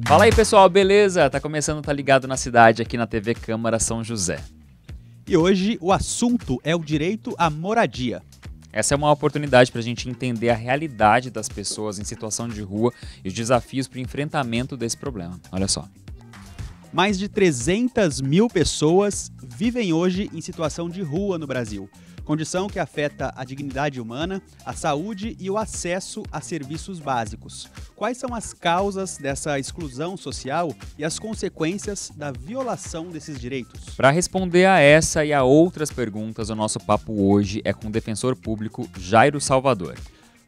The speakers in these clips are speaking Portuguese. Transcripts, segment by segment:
Fala aí, pessoal, beleza? Tá começando Tá Ligado na Cidade aqui na TV Câmara São José. E hoje o assunto é o direito à moradia. Essa é uma oportunidade para a gente entender a realidade das pessoas em situação de rua e os desafios para o enfrentamento desse problema. Olha só. Mais de 300 mil pessoas vivem hoje em situação de rua no Brasil. Condição que afeta a dignidade humana, a saúde e o acesso a serviços básicos. Quais são as causas dessa exclusão social e as consequências da violação desses direitos? Para responder a essa e a outras perguntas, o nosso papo hoje é com o defensor público Jairo Salvador.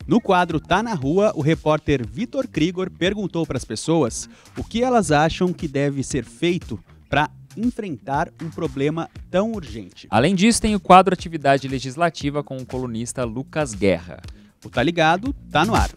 No quadro Tá na Rua, o repórter Vitor Krigor perguntou para as pessoas o que elas acham que deve ser feito para enfrentar um problema tão urgente. Além disso, tem o quadro Atividade Legislativa com o colunista Lucas Guerra. O Tá Ligado tá no ar.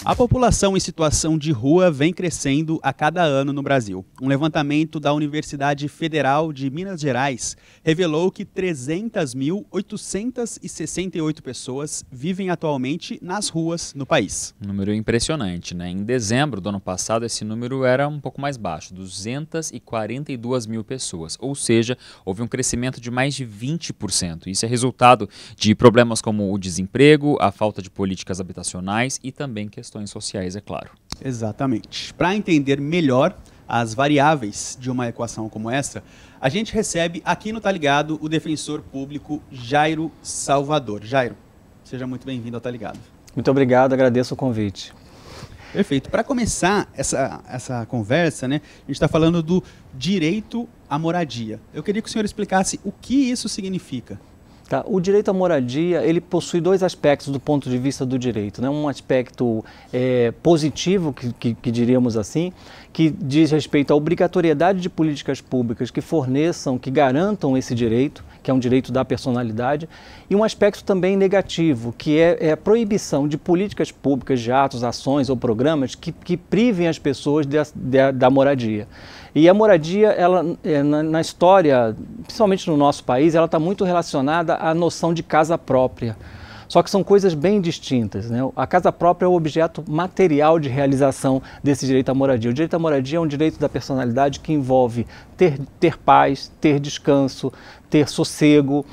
A população em situação de rua vem crescendo a cada ano no Brasil. Um levantamento da Universidade Federal de Minas Gerais revelou que 300.868 pessoas vivem atualmente nas ruas no país. Um número impressionante, né? Em dezembro do ano passado, esse número era um pouco mais baixo, 242 mil pessoas. Ou seja, houve um crescimento de mais de 20%. Isso é resultado de problemas como o desemprego, a falta de políticas habitacionais e também questões sociais, é claro. Exatamente. Para entender melhor as variáveis de uma equação como essa, a gente recebe aqui no Tá Ligado o defensor público Jairo Salvador. Jairo, seja muito bem-vindo ao Tá Ligado. Muito obrigado, agradeço o convite. Perfeito. Para começar essa conversa, né, a gente está falando do direito à moradia. Eu queria que o senhor explicasse o que isso significa. Tá, o direito à moradia, ele possui dois aspectos do ponto de vista do direito, né? Um aspecto positivo, que diríamos assim, que diz respeito à obrigatoriedade de políticas públicas que forneçam, que garantam esse direito, que é um direito da personalidade, e um aspecto também negativo, que é a proibição de políticas públicas, de atos, ações ou programas que privem as pessoas da moradia. E a moradia, ela, na história, principalmente no nosso país, ela está muito relacionada à noção de casa própria. Só que são coisas bem distintas, né? A casa própria é o objeto material de realização desse direito à moradia. O direito à moradia é um direito da personalidade que envolve ter paz, ter descanso, ter sossego,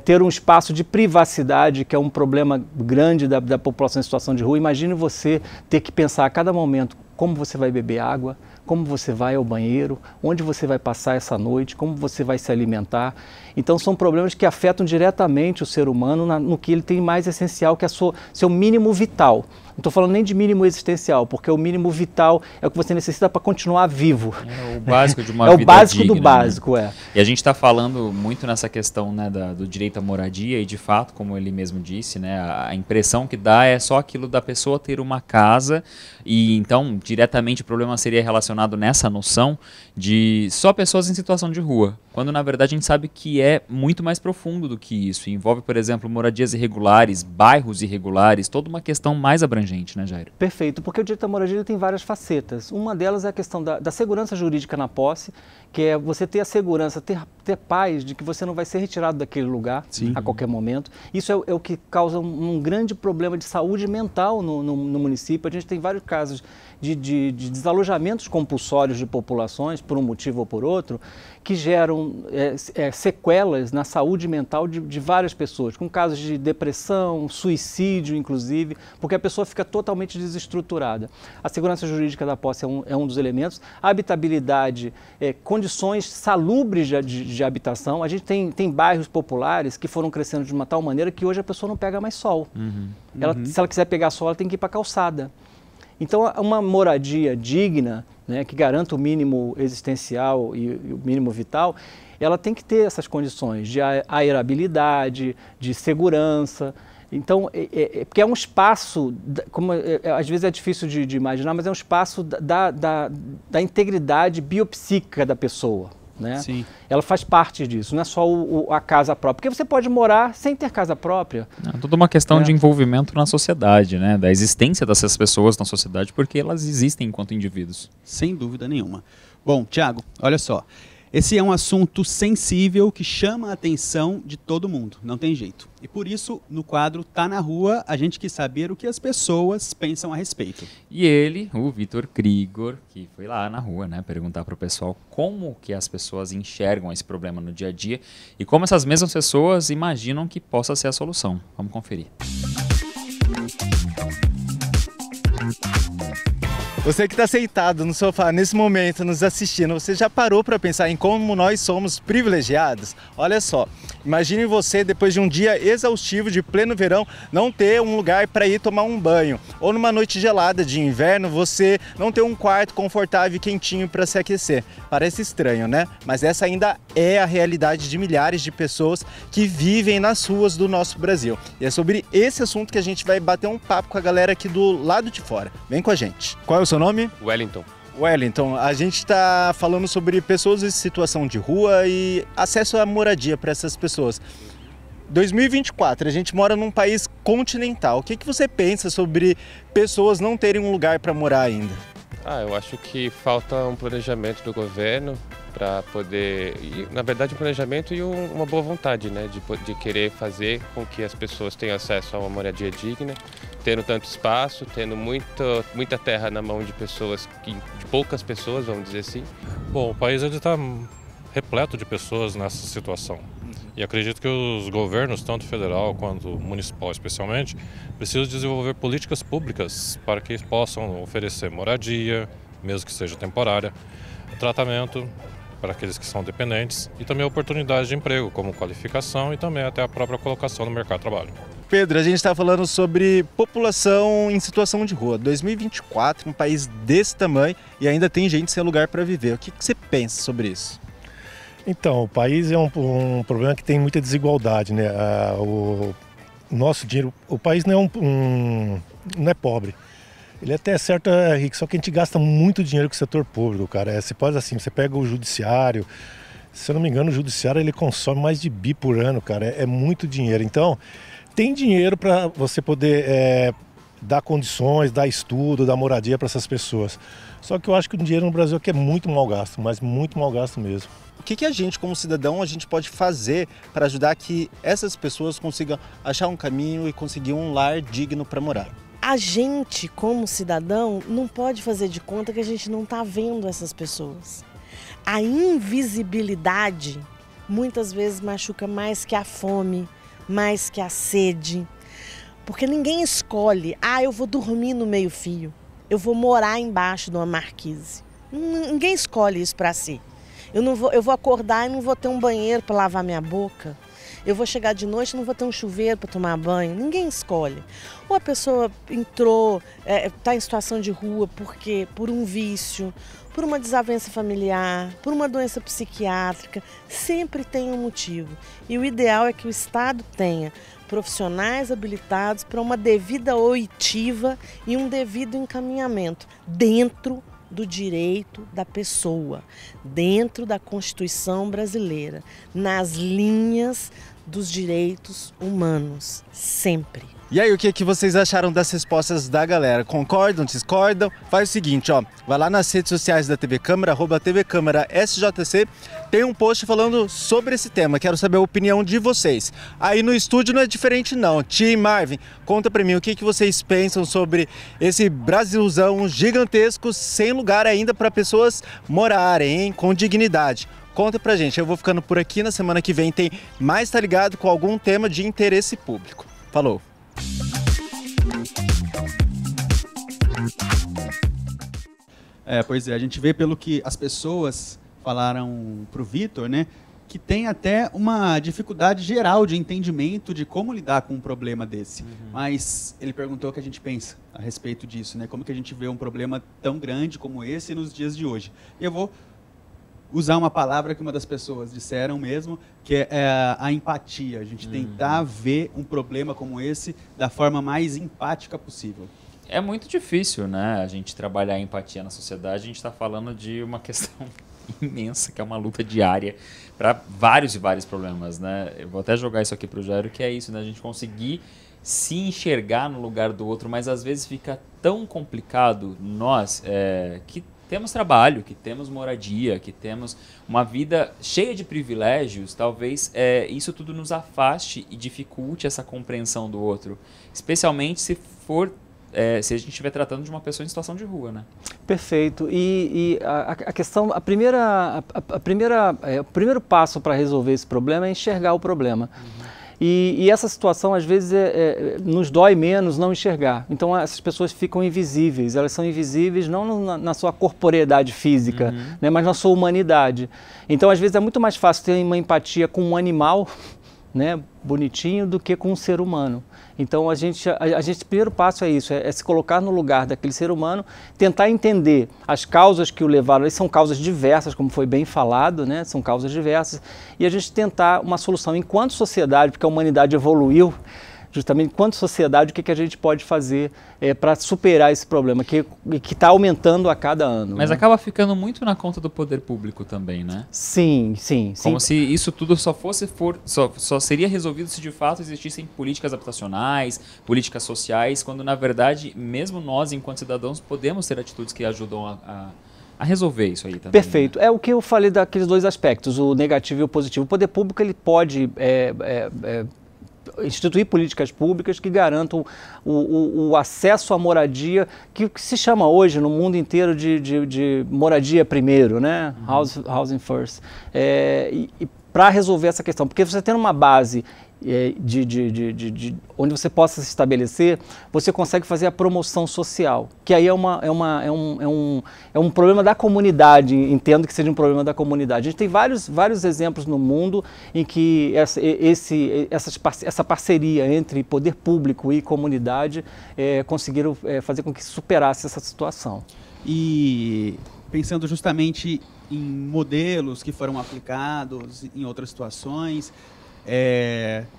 ter um espaço de privacidade, que é um problema grande da população em situação de rua. Imagine você ter que pensar a cada momento como você vai beber água, como você vai ao banheiro, onde você vai passar essa noite, como você vai se alimentar. Então são problemas que afetam diretamente o ser humano no que ele tem mais essencial, que é seu mínimo vital. Não estou falando nem de mínimo existencial, porque o mínimo vital é o que você necessita para continuar vivo. É o básico de uma vida digna. É o básico digna, do básico, né? E a gente está falando muito nessa questão, né, do direito à moradia e, de fato, como ele mesmo disse, né, a impressão que dá é só aquilo da pessoa ter uma casa e, então, diretamente o problema seria relacionado nessa noção de só pessoas em situação de rua, quando, na verdade, a gente sabe que é muito mais profundo do que isso. Envolve, por exemplo, moradias irregulares, bairros irregulares, toda uma questão mais abrangente, né, Jairo? Perfeito, porque o direito à moradia tem várias facetas. Uma delas é a questão da segurança jurídica na posse, que é você ter a segurança, ter paz de que você não vai ser retirado daquele lugar a qualquer momento. Isso é o que causa um grande problema de saúde mental no município. A gente tem vários casos de desalojamentos compulsórios de populações, por um motivo ou por outro, que geram sequelas na saúde mental de várias pessoas, com casos de depressão, suicídio, inclusive, porque a pessoa fica totalmente desestruturada. A segurança jurídica da posse é um dos elementos. A habitabilidade, condições salubres de habitação. A gente tem bairros populares que foram crescendo de uma tal maneira que hoje a pessoa não pega mais sol. Se ela quiser pegar sol, ela tem que ir para a calçada. Então, uma moradia digna, né, que garanta o mínimo existencial e o mínimo vital, ela tem que ter essas condições de aerabilidade, de segurança. Então, porque é um espaço, às vezes é difícil de imaginar, mas é um espaço da integridade biopsíquica da pessoa. Né? Sim. Ela faz parte disso, não é só a casa própria, porque você pode morar sem ter casa própria. É toda uma questão de envolvimento na sociedade, né? Da existência dessas pessoas na sociedade, porque elas existem enquanto indivíduos. Sem dúvida nenhuma. Bom, Tiago, olha só, Esse é um assunto sensível que chama a atenção de todo mundo, não tem jeito. E por isso, no quadro Tá na Rua, a gente quis saber o que as pessoas pensam a respeito. E ele, o Vitor Krigor, que foi lá na rua, né, perguntar para o pessoal como que as pessoas enxergam esse problema no dia a dia e como essas mesmas pessoas imaginam que possa ser a solução. Vamos conferir. Você que está sentado no sofá nesse momento nos assistindo, você já parou para pensar em como nós somos privilegiados? Olha só, imagine você depois de um dia exaustivo de pleno verão não ter um lugar para ir tomar um banho, ou numa noite gelada de inverno você não ter um quarto confortável e quentinho para se aquecer. Parece estranho, né? Mas essa ainda é a realidade de milhares de pessoas que vivem nas ruas do nosso Brasil. E é sobre esse assunto que a gente vai bater um papo com a galera aqui do lado de fora. Vem com a gente. Qual é o seu nome? Wellington. Wellington, a gente está falando sobre pessoas em situação de rua e acesso à moradia para essas pessoas. 2024, a gente mora num país continental. O que você pensa sobre pessoas não terem um lugar para morar ainda? Eu acho que falta um planejamento do governo para poder, na verdade, um planejamento e uma boa vontade, né, de querer fazer com que as pessoas tenham acesso a uma moradia digna, tendo tanto espaço, tendo muita terra na mão de pessoas, de poucas pessoas, vamos dizer assim. Bom, o país está repleto de pessoas nessa situação. E acredito que os governos, tanto federal quanto municipal especialmente, precisam desenvolver políticas públicas para que possam oferecer moradia, mesmo que seja temporária, tratamento para aqueles que são dependentes e também oportunidades de emprego, como qualificação e também até a própria colocação no mercado de trabalho. Pedro, a gente está falando sobre população em situação de rua. 2024, um país desse tamanho e ainda tem gente sem lugar para viver. O que você pensa sobre isso? Então, o país é um problema que tem muita desigualdade, né? O nosso dinheiro, o país não é pobre. Ele até é certo é rico, só que a gente gasta muito dinheiro com o setor público, cara. Você pode assim, você pega o judiciário, se eu não me engano, o judiciário ele consome mais de bi por ano, cara. É muito dinheiro. Então, tem dinheiro para você poder dar condições, dar estudo, dar moradia para essas pessoas. Só que eu acho que o dinheiro no Brasil aqui é muito mal gasto, mas muito mal gasto mesmo. O que a gente, como cidadão, a gente pode fazer para ajudar que essas pessoas consigam achar um caminho e conseguir um lar digno para morar? A gente, como cidadão, não pode fazer de conta que a gente não está vendo essas pessoas. A invisibilidade muitas vezes machuca mais que a fome, mais que a sede. Porque ninguém escolhe, eu vou dormir no meio-fio, eu vou morar embaixo de uma marquise. Ninguém escolhe isso para si. Eu vou acordar e não vou ter um banheiro para lavar minha boca. Eu vou chegar de noite e não vou ter um chuveiro para tomar banho. Ninguém escolhe. Ou a pessoa entrou, está em situação de rua por um vício, por uma desavença familiar, por uma doença psiquiátrica. Sempre tem um motivo. E o ideal é que o Estado tenha profissionais habilitados para uma devida oitiva e um devido encaminhamento dentro do direito da pessoa, dentro da Constituição brasileira, nas linhas dos direitos humanos, sempre. E aí, o que vocês acharam das respostas da galera? Concordam, discordam? Faz o seguinte, vai lá nas redes sociais da TV Câmara, @TV Câmara SJC, tem um post falando sobre esse tema, quero saber a opinião de vocês. Aí no estúdio não é diferente não. Tim, Marvin, conta pra mim o que vocês pensam sobre esse Brasilzão gigantesco sem lugar ainda para pessoas morarem, hein, com dignidade. Conta pra gente, eu vou ficando por aqui, na semana que vem tem mais Tá Ligado com algum tema de interesse público. Falou! Pois é, a gente vê pelo que as pessoas falaram pro Vitor, né, que tem até uma dificuldade geral de entendimento de como lidar com um problema desse. Mas ele perguntou o que a gente pensa a respeito disso, né, como que a gente vê um problema tão grande como esse nos dias de hoje. E eu vou usar uma palavra que uma das pessoas disseram mesmo, que é a empatia. A gente tentar ver um problema como esse da forma mais empática possível. É muito difícil, né, a gente trabalhar a empatia na sociedade. A gente está falando de uma questão imensa, que é uma luta diária para vários e vários problemas, né? Eu vou até jogar isso aqui para o Jairo, que é isso, né? A gente conseguir se enxergar no lugar do outro, mas às vezes fica tão complicado nós, que temos trabalho, que temos moradia, que temos uma vida cheia de privilégios, talvez isso tudo nos afaste e dificulte essa compreensão do outro. Especialmente se a gente estiver tratando de uma pessoa em situação de rua, né? Perfeito. E a questão, o primeiro passo para resolver esse problema é enxergar o problema. E essa situação, às vezes, nos dói menos não enxergar. Então, essas pessoas ficam invisíveis. Elas são invisíveis não na sua corporeidade física, né, mas na sua humanidade. Então, às vezes, é muito mais fácil ter uma empatia com um animal, né, bonitinho, do que com um ser humano. Então, o primeiro passo é isso, é se colocar no lugar daquele ser humano, tentar entender as causas que o levaram. São causas diversas, como foi bem falado, né? São causas diversas, e a gente tentar uma solução enquanto sociedade, porque a humanidade evoluiu, justamente enquanto sociedade, o que a gente pode fazer para superar esse problema, que está aumentando a cada ano. Mas acaba ficando muito na conta do poder público também, né? Sim. Como se isso tudo só seria resolvido se de fato existissem políticas habitacionais, políticas sociais, quando na verdade, mesmo nós, enquanto cidadãos, podemos ter atitudes que ajudam a resolver isso aí também. Perfeito. Né? É o que eu falei daqueles dois aspectos, o negativo e o positivo. O poder público ele pode instituir políticas públicas que garantam o acesso à moradia, que se chama hoje no mundo inteiro de moradia primeiro, né? Housing first. E para resolver essa questão, porque você tendo uma base onde você possa se estabelecer, você consegue fazer a promoção social, que aí é um problema da comunidade, entendo que seja um problema da comunidade. A gente tem vários exemplos no mundo em que essa parceria entre poder público e comunidade conseguiram fazer com que se superasse essa situação. E pensando justamente em modelos que foram aplicados em outras situações,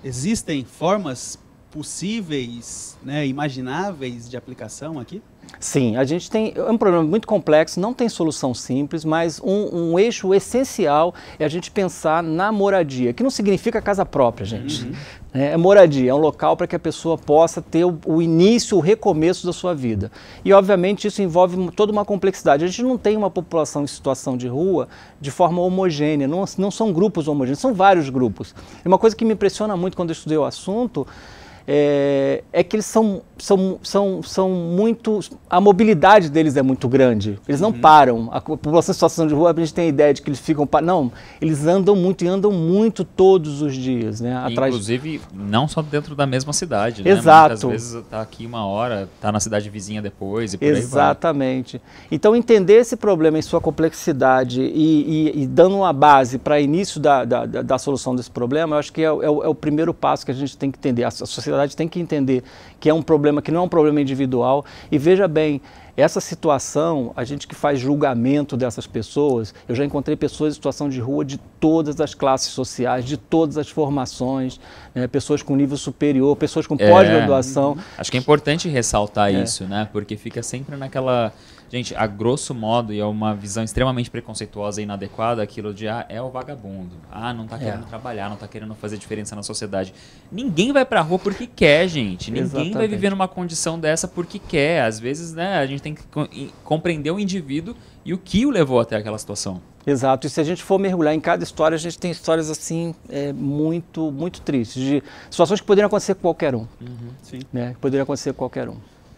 existem formas possíveis, né, imagináveis de aplicação aqui? Sim, a gente tem um problema muito complexo, não tem solução simples, mas um eixo essencial é a gente pensar na moradia, que não significa casa própria, gente. É moradia, é um local para que a pessoa possa ter o início, o recomeço da sua vida. E, obviamente, isso envolve toda uma complexidade. A gente não tem uma população em situação de rua de forma homogênea, não são grupos homogêneos, são vários grupos. E uma coisa que me impressiona muito quando eu estudei o assunto é que eles são muito... A mobilidade deles é muito grande. Eles não param. A população em situação de rua, a gente tem a ideia de que eles ficam... Não, eles andam muito e andam muito todos os dias, né? Inclusive, não só dentro da mesma cidade, né? Exato. Muitas vezes está aqui uma hora, está na cidade vizinha depois e por aí vai. Exatamente. Então, entender esse problema em sua complexidade e dando uma base para início da solução desse problema, eu acho que é o primeiro passo que a gente tem que entender. A sociedade tem que entender que é um problema, que não é um problema individual. E veja bem, essa situação, a gente que faz julgamento dessas pessoas, eu já encontrei pessoas em situação de rua de todas as classes sociais, de todas as formações, né, pessoas com nível superior, pessoas com pós-graduação. Acho que é importante ressaltar isso, né? Porque fica sempre naquela... Gente, a grosso modo, e é uma visão extremamente preconceituosa e inadequada, aquilo de, é o vagabundo. Não tá querendo trabalhar, não tá querendo fazer diferença na sociedade. Ninguém vai pra rua porque quer, gente. Ninguém vai viver numa condição dessa porque quer. Às vezes, né, a gente tem que compreender o indivíduo e o que o levou até aquela situação. Exato. E se a gente for mergulhar em cada história, a gente tem histórias assim muito, muito tristes, de situações que poderiam acontecer com qualquer um. Sim. Né, que poderiam acontecer com qualquer um.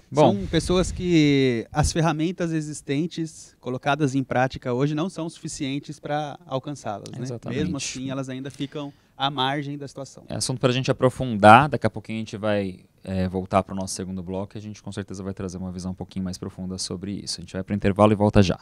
Bom, são pessoas que as ferramentas existentes, colocadas em prática hoje, não são suficientes para alcançá-las. Né? Exatamente. Mesmo assim, elas ainda ficam à margem da situação. É assunto para a gente aprofundar. Daqui a pouquinho a gente vai voltar para o nosso segundo bloco e a gente com certeza vai trazer uma visão um pouquinho mais profunda sobre isso. A gente vai para o intervalo e volta já.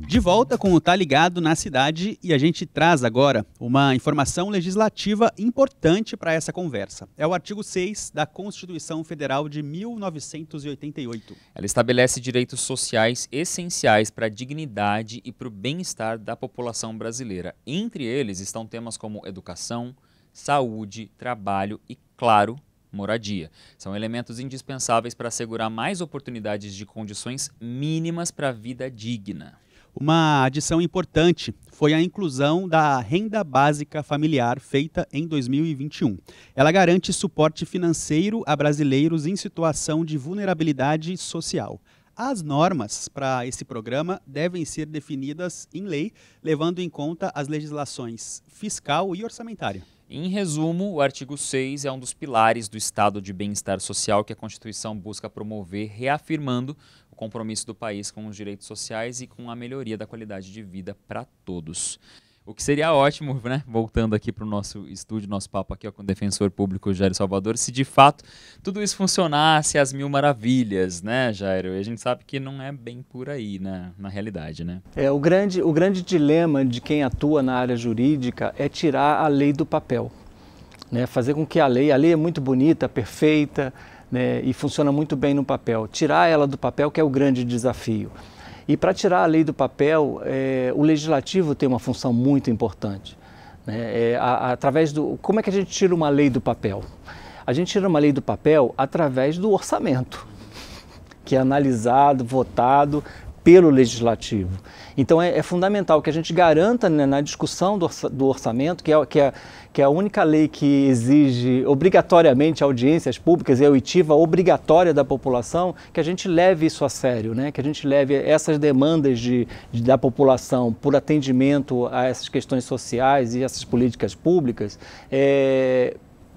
De volta com o Tá Ligado na Cidade, e a gente traz agora uma informação legislativa importante para essa conversa. É o artigo 6 da Constituição Federal de 1988. Ela estabelece direitos sociais essenciais para a dignidade e para o bem-estar da população brasileira. Entre eles estão temas como educação, saúde, trabalho e, claro, moradia. São elementos indispensáveis para assegurar mais oportunidades de condições mínimas para a vida digna. Uma adição importante foi a inclusão da renda básica familiar feita em 2021. Ela garante suporte financeiro a brasileiros em situação de vulnerabilidade social. As normas para esse programa devem ser definidas em lei, levando em conta as legislações fiscal e orçamentária. Em resumo, o artigo 6 é um dos pilares do estado de bem-estar social que a Constituição busca promover, reafirmando o compromisso do país com os direitos sociais e com a melhoria da qualidade de vida para todos. O que seria ótimo, né, voltando aqui para o nosso estúdio, nosso papo aqui ó, com o defensor público Jairo Salvador, se de fato tudo isso funcionasse às mil maravilhas, né, Jairo? E a gente sabe que não é bem por aí, né, na realidade, né? O grande dilema de quem atua na área jurídica é tirar a lei do papel, né? Fazer com que a lei é muito bonita, perfeita, né, e funciona muito bem no papel. Tirar ela do papel que é o grande desafio. E para tirar a lei do papel, o legislativo tem uma função muito importante, né? Como é que a gente tira uma lei do papel? A gente tira uma lei do papel através do orçamento, que é analisado, votado pelo legislativo. Então é fundamental que a gente garanta, né, na discussão do orçamento, que é a única lei que exige obrigatoriamente audiências públicas e a oitiva obrigatória da população, que a gente leve isso a sério, né? Que a gente leve essas demandas da população por atendimento a essas questões sociais e essas políticas públicas,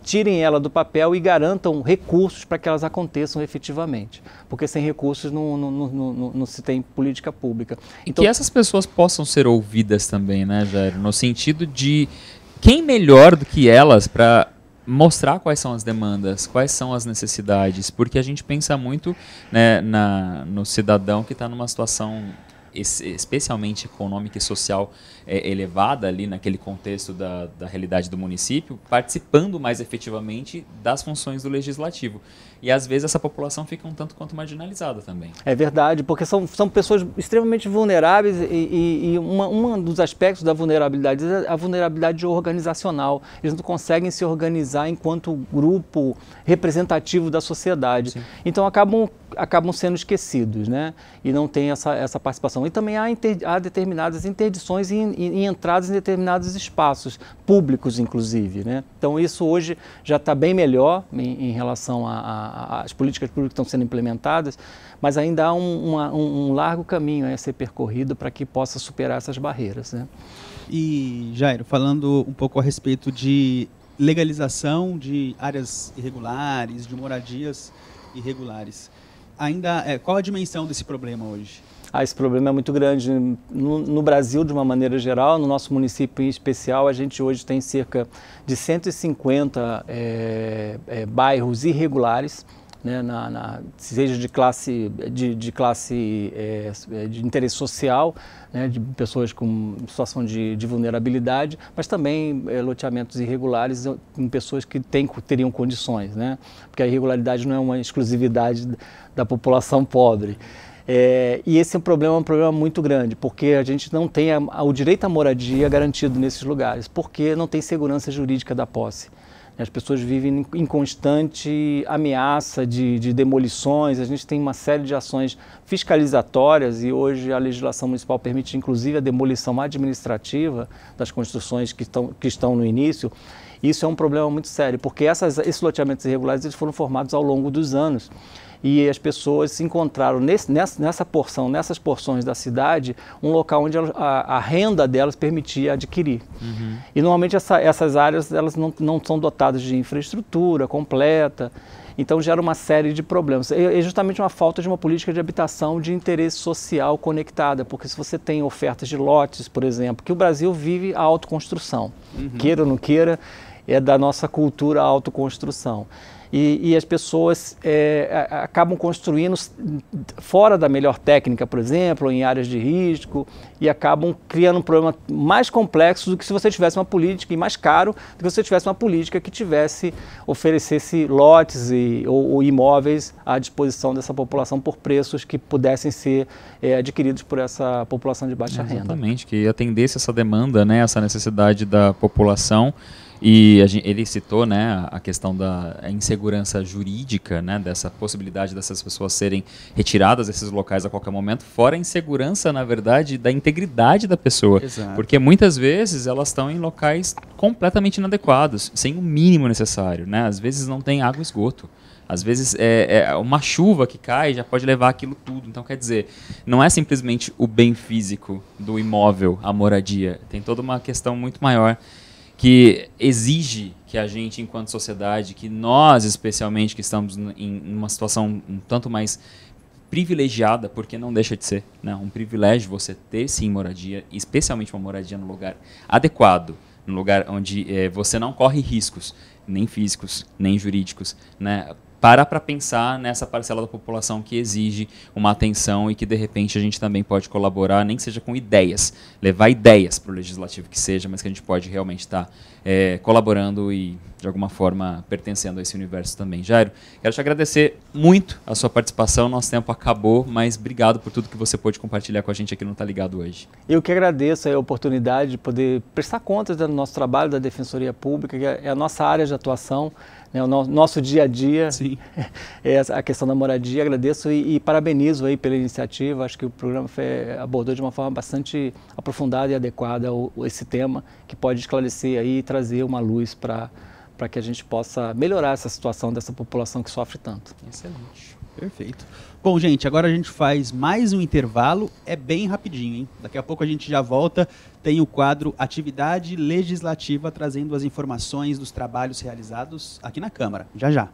tirem ela do papel e garantam recursos para que elas aconteçam efetivamente. Porque sem recursos não se tem política pública. Então, que essas pessoas possam ser ouvidas também, né, Jairo? No sentido de quem melhor do que elas para mostrar quais são as demandas, quais são as necessidades, porque a gente pensa muito, né, no cidadão que está numa situação especialmente econômica e social elevada ali naquele contexto da realidade do município, participando mais efetivamente das funções do legislativo. E às vezes essa população fica um tanto quanto marginalizada também. É verdade, porque são pessoas extremamente vulneráveis e um dos aspectos da vulnerabilidade é a vulnerabilidade organizacional. Eles não conseguem se organizar enquanto grupo representativo da sociedade. Sim. Então acabam sendo esquecidos, né? E não tem essa participação. E também há determinadas interdições em entradas em determinados espaços públicos, inclusive, né? Então isso hoje já está bem melhor em relação às políticas públicas que estão sendo implementadas, mas ainda há um largo caminho a ser percorrido para que possa superar essas barreiras, né? E, Jairo, falando um pouco a respeito de legalização de áreas irregulares, de moradias irregulares, qual a dimensão desse problema hoje? Esse problema é muito grande. No Brasil, de uma maneira geral, no nosso município em especial, a gente hoje tem cerca de 150 bairros irregulares, né, seja de classe de interesse social, né, de pessoas com situação de vulnerabilidade, mas também loteamentos irregulares com pessoas que teriam condições, né, porque a irregularidade não é uma exclusividade da população pobre. E esse é um problema muito grande, porque a gente não tem o direito à moradia garantido nesses lugares, porque não tem segurança jurídica da posse. As pessoas vivem em constante ameaça de demolições, a gente tem uma série de ações fiscalizatórias e hoje a legislação municipal permite inclusive a demolição administrativa das construções que estão no início. Isso é um problema muito sério, porque esses loteamentos irregulares eles foram formados ao longo dos anos. E as pessoas se encontraram nessas porções da cidade, um local onde a renda delas permitia adquirir. Uhum. E normalmente essas áreas elas não são dotadas de infraestrutura completa, então gera uma série de problemas. É justamente uma falta de uma política de habitação de interesse social conectada, porque se você tem ofertas de lotes, por exemplo, que o Brasil vive a autoconstrução, queira ou não queira, é da nossa cultura a autoconstrução. E as pessoas acabam construindo fora da melhor técnica, por exemplo, em áreas de risco, e acabam criando um problema mais complexo do que se você tivesse uma política, e mais caro do que se você tivesse uma política que oferecesse lotes ou imóveis à disposição dessa população por preços que pudessem ser adquiridos por essa população de baixa renda. Exatamente, que atendesse essa demanda, né, essa necessidade da população. E ele citou, né, a questão da insegurança jurídica, né, dessa possibilidade dessas pessoas serem retiradas desses locais a qualquer momento, fora a insegurança, na verdade, da integridade da pessoa. Exato. Porque muitas vezes elas estão em locais completamente inadequados, sem o mínimo necessário, né? Às vezes não tem água e esgoto. Às vezes uma chuva que cai já pode levar aquilo tudo. Então, quer dizer, não é simplesmente o bem físico do imóvel, a moradia. Tem toda uma questão muito maior que exige que a gente, enquanto sociedade, que nós, especialmente, que estamos em uma situação um tanto mais privilegiada, porque não deixa de ser, né, um privilégio você ter, sim, moradia, especialmente uma moradia no lugar adequado, no lugar onde você não corre riscos, nem físicos, nem jurídicos, né? Para pensar nessa parcela da população que exige uma atenção e que, de repente, a gente também pode colaborar, nem que seja com ideias, levar ideias para o legislativo que seja, mas que a gente pode realmente estar colaborando e, de alguma forma, pertencendo a esse universo também. Jairo, quero te agradecer muito a sua participação, nosso tempo acabou, mas obrigado por tudo que você pôde compartilhar com a gente aqui no Tá Ligado hoje. Eu que agradeço a oportunidade de poder prestar contas do nosso trabalho da Defensoria Pública, que é a nossa área de atuação, né, o nosso dia a dia. Sim. É a questão da moradia. Agradeço e parabenizo aí pela iniciativa. Acho que o programa abordou de uma forma bastante aprofundada e adequada esse tema, que pode esclarecer aí e trazer uma luz para que a gente possa melhorar essa situação dessa população que sofre tanto. Excelente. Perfeito. Bom, gente, agora a gente faz mais um intervalo, é bem rapidinho, hein? Daqui a pouco a gente já volta, tem o quadro Atividade Legislativa, trazendo as informações dos trabalhos realizados aqui na Câmara. Já, já.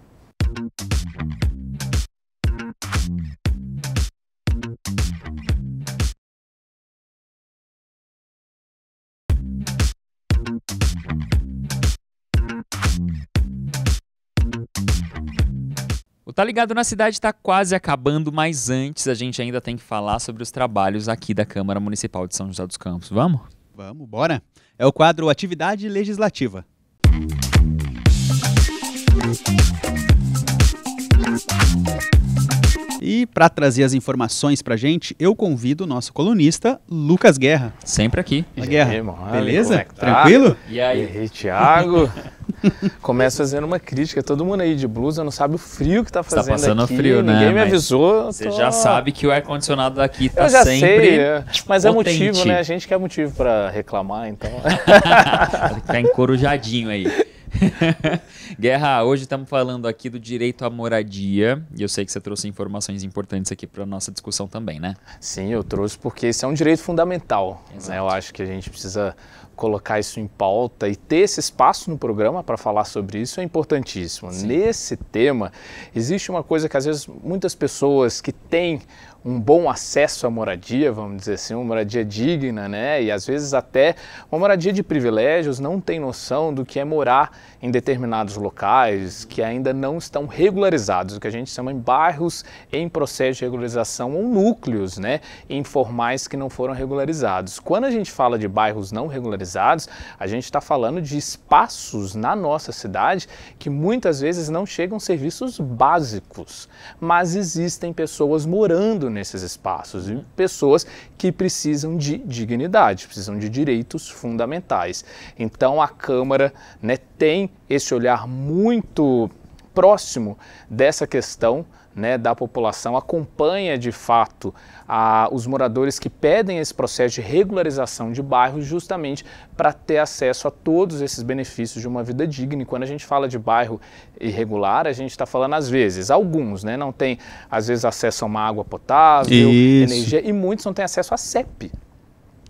O Tá Ligado na Cidade está quase acabando, mas antes a gente ainda tem que falar sobre os trabalhos aqui da Câmara Municipal de São José dos Campos. Vamos? Vamos, bora. É o quadro Atividade Legislativa. E para trazer as informações pra gente, eu convido o nosso colunista, Lucas Guerra. Sempre aqui. Guerra, mano, beleza? como é que tá? Tranquilo? E aí? E aí, Thiago? Começo fazendo uma crítica. Todo mundo aí de blusa não sabe o frio que tá fazendo passando aqui. frio, né? Ninguém me Mas avisou. Você já sabe que o ar-condicionado daqui tá Eu já sempre sei, mas é potente. motivo, né? A gente quer motivo pra reclamar, então. Tá encorujadinho aí. Guerra, hoje estamos falando aqui do direito à moradia e eu sei que você trouxe informações importantes aqui para nossa discussão também, né? Sim, eu trouxe porque esse é um direito fundamental. Exato. Né? Eu acho que a gente precisa colocar isso em pauta e ter esse espaço no programa para falar sobre isso é importantíssimo. Sim. Nesse tema, existe uma coisa que às vezes muitas pessoas que têm um bom acesso à moradia, vamos dizer assim, uma moradia digna, né? E às vezes até uma moradia de privilégios, não tem noção do que é morar em determinados locais que ainda não estão regularizados, o que a gente chama em bairros em processo de regularização ou núcleos, né, informais que não foram regularizados. Quando a gente fala de bairros não regularizados, a gente está falando de espaços na nossa cidade que muitas vezes não chegam serviços básicos, mas existem pessoas morando nesses espaços e pessoas que precisam de dignidade, precisam de direitos fundamentais. Então a Câmara, né, tem esse olhar muito próximo dessa questão, né, da população, acompanha de fato os moradores que pedem esse processo de regularização de bairros justamente para ter acesso a todos esses benefícios de uma vida digna. E quando a gente fala de bairro irregular, a gente está falando às vezes, alguns, né, não tem às vezes acesso a uma água potável, energia, e muitos não têm acesso a CEP.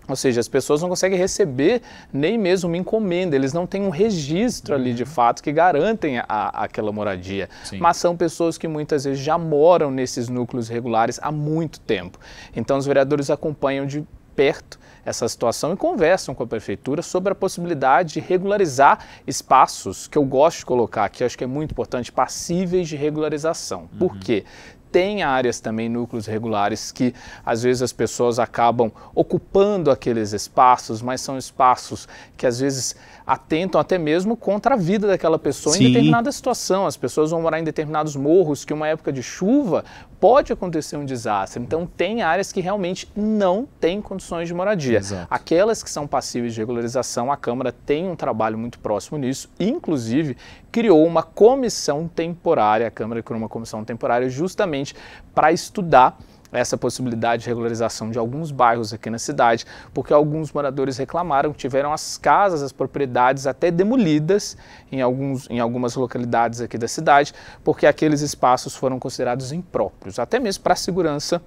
Ou seja, as pessoas não conseguem receber nem mesmo uma encomenda, eles não têm um registro ali de fato que garantem aquela moradia. Sim. Mas são pessoas que muitas vezes já moram nesses núcleos regulares há muito tempo. Então os vereadores acompanham de perto essa situação e conversam com a prefeitura sobre a possibilidade de regularizar espaços, que eu gosto de colocar aqui, acho que é muito importante, passíveis de regularização. Por quê? tem áreas também, núcleos regulares, que às vezes as pessoas acabam ocupando aqueles espaços, mas são espaços que às vezes atentam até mesmo contra a vida daquela pessoa em determinada situação. As pessoas vão morar em determinados morros que uma época de chuva pode acontecer um desastre. Então tem áreas que realmente não têm condições de moradia. Exato. Aquelas que são passíveis de regularização, a Câmara tem um trabalho muito próximo nisso, inclusive criou uma comissão temporária, a Câmara criou uma comissão temporária justamente para estudar essa possibilidade de regularização de alguns bairros aqui na cidade, porque alguns moradores reclamaram que tiveram as casas, as propriedades até demolidas em algumas localidades aqui da cidade, porque aqueles espaços foram considerados impróprios, até mesmo para a segurança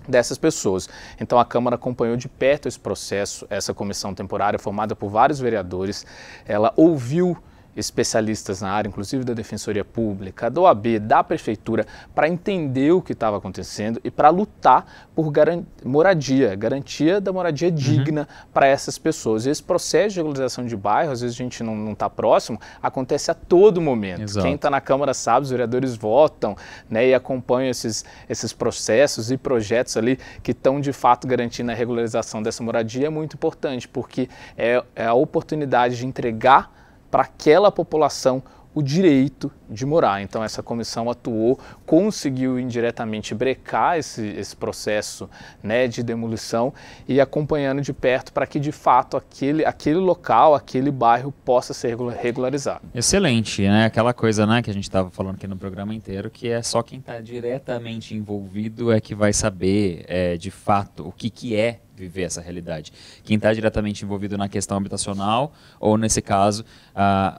dessas pessoas. Então a Câmara acompanhou de perto esse processo, essa comissão temporária formada por vários vereadores, ela ouviu especialistas na área, inclusive da Defensoria Pública, da OAB, da Prefeitura, para entender o que estava acontecendo e para lutar por garantia da moradia digna para essas pessoas. E esse processo de regularização de bairro, às vezes a gente não está próximo, acontece a todo momento. Exato. Quem está na Câmara sabe, os vereadores votam, né, e acompanham esses processos e projetos ali que estão de fato garantindo a regularização dessa moradia. É muito importante, porque é a oportunidade de entregar para aquela população o direito de morar. Então essa comissão atuou, conseguiu indiretamente brecar esse processo, né, de demolição e acompanhando de perto para que de fato aquele local, aquele bairro possa ser regularizado. Excelente, né? Aquela coisa, né, que a gente estava falando aqui no programa inteiro, que é só quem está diretamente envolvido é que vai saber de fato o que é viver essa realidade. Quem está diretamente envolvido na questão habitacional, ou nesse caso,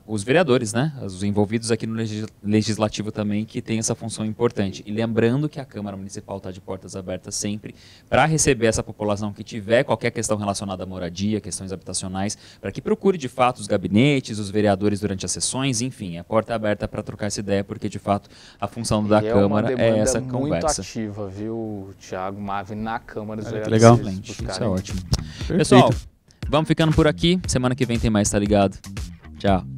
os vereadores, né? Os envolvidos aqui no Legislativo também, que tem essa função importante. E lembrando que a Câmara Municipal está de portas abertas sempre para receber essa população que tiver qualquer questão relacionada à moradia, questões habitacionais, para que procure de fato os gabinetes, os vereadores durante as sessões, enfim, a porta aberta para trocar essa ideia, porque de fato a função da Câmara é essa conversa. É uma demanda muito ativa, viu, Thiago, Marvin, na Câmara dos Vereadores. Legal, isso é ótimo. Pessoal, vamos ficando por aqui. Semana que vem tem mais, tá ligado? Tchau.